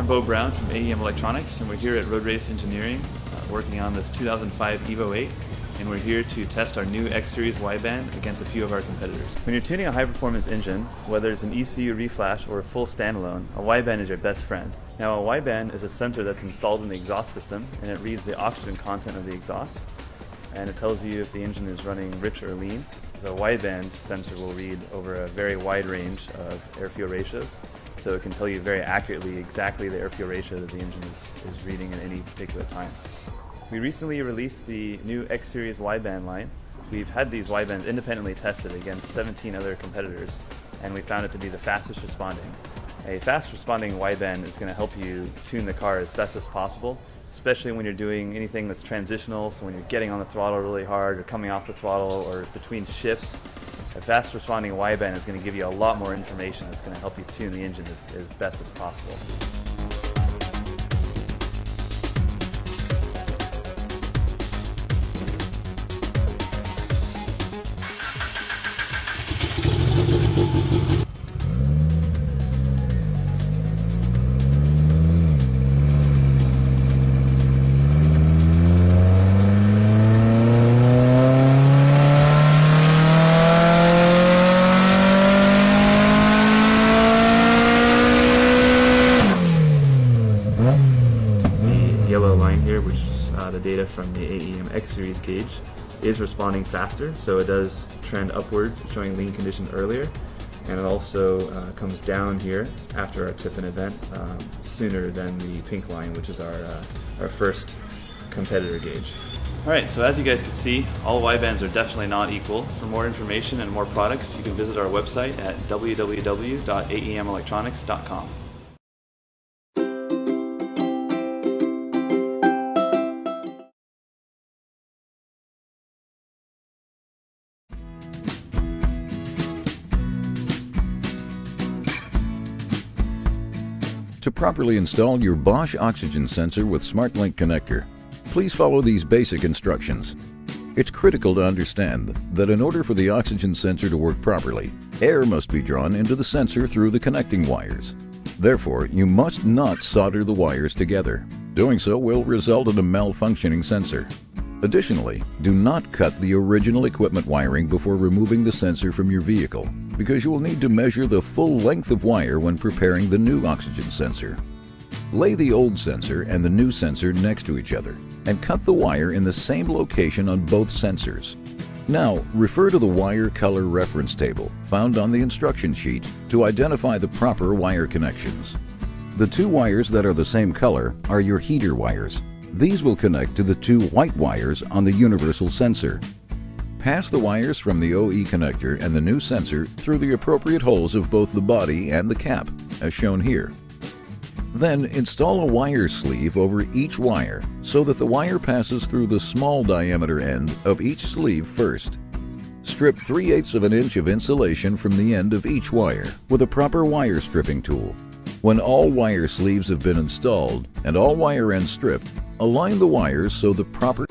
I'm Bo Brown from AEM Electronics, and we're here at Road Race Engineering working on this 2005 EVO 8, and we're here to test our new X-Series wideband against a few of our competitors. When you're tuning a high-performance engine, whether it's an ECU reflash or a full standalone, a wideband is your best friend. Now, a wideband is a sensor that's installed in the exhaust system, and it reads the oxygen content of the exhaust, and it tells you if the engine is running rich or lean. The wideband sensor will read over a very wide range of air-fuel ratios, so it can tell you very accurately exactly the air-fuel ratio that the engine is reading at any particular time. We recently released the new X-Series wideband line. We've had these widebands independently tested against 17 other competitors, and we found it to be the fastest responding. A fast responding wideband is going to help you tune the car as best as possible, especially when you're doing anything that's transitional, so when you're getting on the throttle really hard or coming off the throttle or between shifts. A fast responding wideband is going to give you a lot more information that's going to help you tune the engine as best as possible. Yellow line here, which is the data from the AEM X-Series gauge, is responding faster, so it does trend upward, showing lean condition earlier, and it also comes down here after our tip-in event sooner than the pink line, which is our first competitor gauge. Alright, so as you guys can see, all widebands are definitely not equal. For more information and more products, you can visit our website at www.aemelectronics.com. To properly install your Bosch oxygen sensor with SmartLink connector, please follow these basic instructions. It's critical to understand that in order for the oxygen sensor to work properly, air must be drawn into the sensor through the connecting wires. Therefore, you must not solder the wires together. Doing so will result in a malfunctioning sensor. Additionally, do not cut the original equipment wiring before removing the sensor from your vehicle, because you will need to measure the full length of wire when preparing the new oxygen sensor. Lay the old sensor and the new sensor next to each other and cut the wire in the same location on both sensors. Now, refer to the wire color reference table found on the instruction sheet to identify the proper wire connections. The two wires that are the same color are your heater wires. These will connect to the two white wires on the universal sensor. Pass the wires from the OE connector and the new sensor through the appropriate holes of both the body and the cap, as shown here. Then install a wire sleeve over each wire so that the wire passes through the small diameter end of each sleeve first. Strip 3/8 of an inch of insulation from the end of each wire with a proper wire stripping tool. When all wire sleeves have been installed and all wire ends stripped, align the wires so the proper